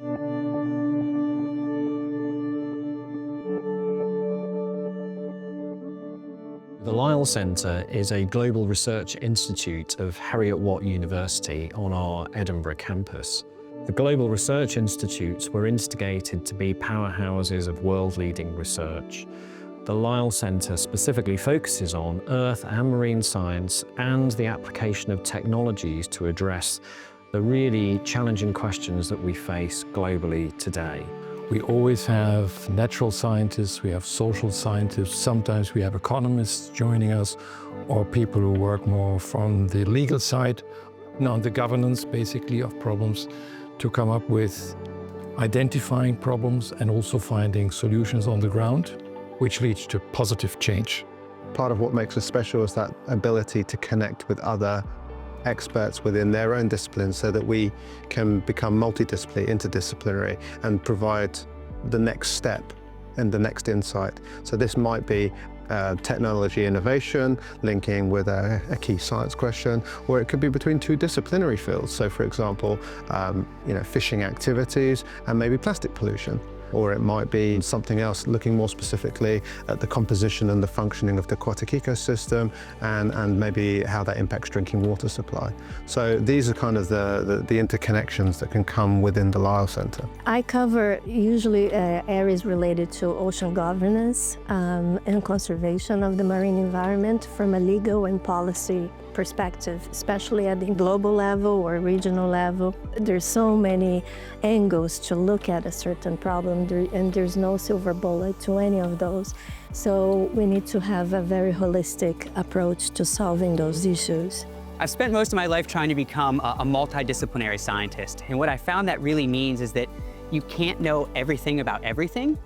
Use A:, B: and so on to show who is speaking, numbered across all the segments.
A: The Lyell Centre is a global research institute of Heriot-Watt University on our Edinburgh campus. The Global Research Institutes were instigated to be powerhouses of world-leading research. The Lyell Centre specifically focuses on earth and marine science and the application of technologies to address the really challenging questions that we face globally today.
B: We always have natural scientists, we have social scientists, sometimes we have economists joining us, or people who work more from the legal side, on the governance basically of problems, to come up with identifying problems and also finding solutions on the ground, which leads to positive change.
C: Part of what makes us special is that ability to connect with other experts within their own disciplines so that we can become multidisciplinary, interdisciplinary, and provide the next step and the next insight. So this might be technology innovation, linking with a key science question, or it could be between two disciplinary fields. So for example, fishing activities and maybe plastic pollution. Or it might be something else, looking more specifically at the composition and the functioning of the aquatic ecosystem and maybe how that impacts drinking water supply. So these are kind of the interconnections that can come within the Lyell Centre.
D: I cover usually areas related to ocean governance and conservation of the marine environment from a legal and policy perspective, especially at the global level or regional level. There's so many angles to look at a certain problem, and there's no silver bullet to any of those. So we need to have a very holistic approach to solving those issues.
E: I've spent most of my life trying to become a multidisciplinary scientist, and what I found that really means is that you can't know everything about everything.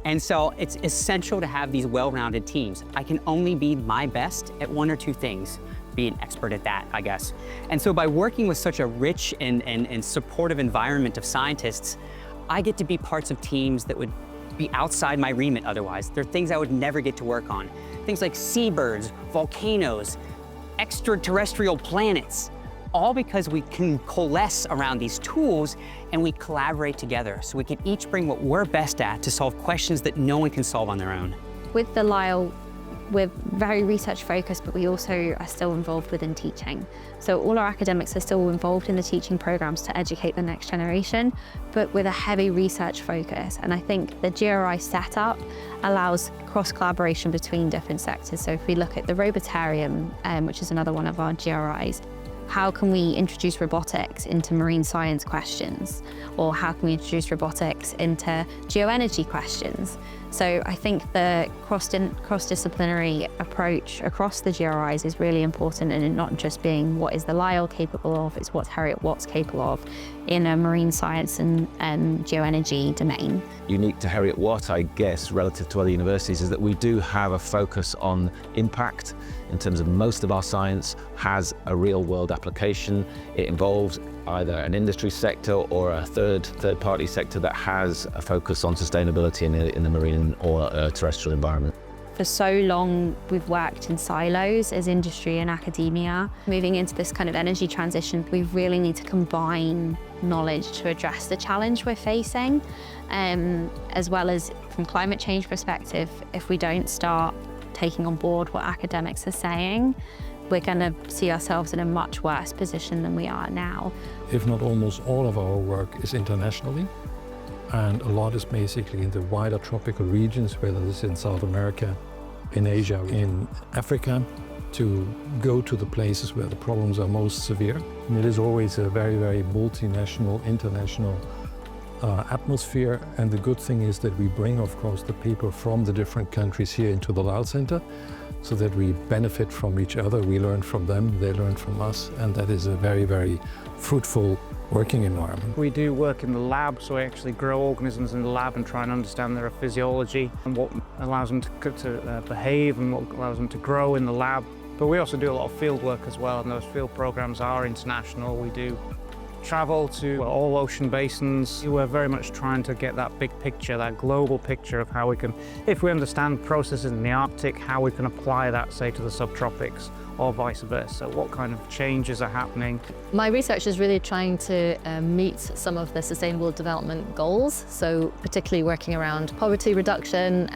E: And so it's essential to have these well-rounded teams. I can only be my best at one or two things, be an expert at that, I guess. And so by working with such a rich and supportive environment of scientists, I get to be parts of teams that would be outside my remit otherwise. They're things I would never get to work on. Things like seabirds, volcanoes, extraterrestrial planets, all because we can coalesce around these tools and we collaborate together so we can each bring what we're best at to solve questions that no one can solve on their own.
F: With the Lyell, we're very research focused, but we also are still involved within teaching. So all our academics are still involved in the teaching programs to educate the next generation, but with a heavy research focus. And I think the GRI setup allows cross-collaboration between different sectors. So if we look at the Robotarium, which is another one of our GRIs, how can we introduce robotics into marine science questions? Or how can we introduce robotics into geoenergy questions? So I think the cross-disciplinary approach across the GRIs is really important, and not just being what is the Lyell capable of, it's what Heriot-Watt's capable of in a marine science and geoenergy domain.
G: Unique to Heriot-Watt, I guess, relative to other universities, is that we do have a focus on impact in terms of most of our science has a real-world application. It involves either an industry sector or a third-party sector that has a focus on sustainability in the marine or terrestrial environment.
F: For so long, we've worked in silos as industry and academia. Moving into this kind of energy transition, we really need to combine knowledge to address the challenge we're facing, as well as from climate change perspective. If we don't start taking on board what academics are saying, we're going to see ourselves in a much worse position than we are now.
B: If not almost all of our work is internationally, and a lot is basically in the wider tropical regions, whether it's in South America, in Asia, in Africa, to go to the places where the problems are most severe. And it is always a very, very multinational, international atmosphere, and the good thing is that we bring, of course, the people from the different countries here into the Lyell Centre, so that we benefit from each other. We learn from them, they learn from us, and that is a very, very fruitful working environment.
H: We do work in the lab, so we actually grow organisms in the lab and try and understand their physiology and what allows them to behave and what allows them to grow in the lab. But we also do a lot of field work as well, and those field programs are international. We do travel to all ocean basins. We're very much trying to get that big picture, that global picture of how we can, if we understand processes in the Arctic, how we can apply that, say, to the subtropics, or vice versa? What kind of changes are happening?
I: My research is really trying to meet some of the Sustainable Development Goals, so particularly working around poverty reduction,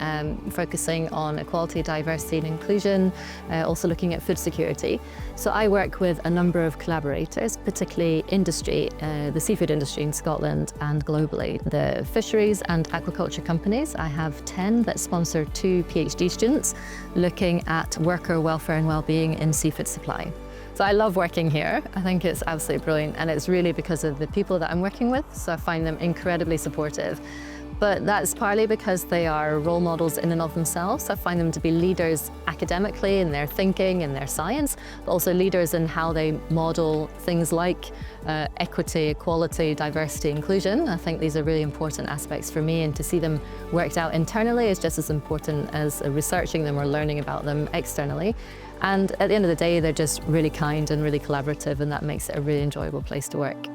I: focusing on equality, diversity and inclusion, also looking at food security. So I work with a number of collaborators, particularly industry, the seafood industry in Scotland and globally. The fisheries and aquaculture companies, I have 10 that sponsor 2 PhD students looking at worker welfare and well-being in seafood supply. So I love working here. I think it's absolutely brilliant, and it's really because of the people that I'm working with, so I find them incredibly supportive. But that's partly because they are role models in and of themselves. I find them to be leaders academically in their thinking and their science, but also leaders in how they model things like equity, equality, diversity, inclusion. I think these are really important aspects for me, and to see them worked out internally is just as important as researching them or learning about them externally. And at the end of the day, they're just really kind and really collaborative, and that makes it a really enjoyable place to work.